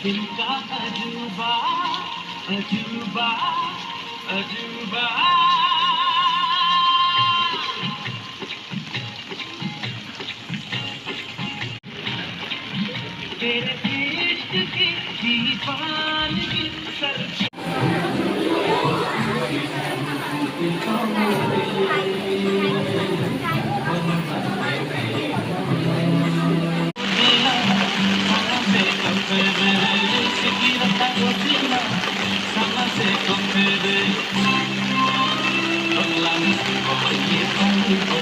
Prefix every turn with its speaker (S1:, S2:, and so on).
S1: दिल का अजूबा अजूबा अजूबा तेरे इश्क की दीवानगी सर से कमरे सिकिरता रोटीना sama se कमरे बंगला को ये पानी को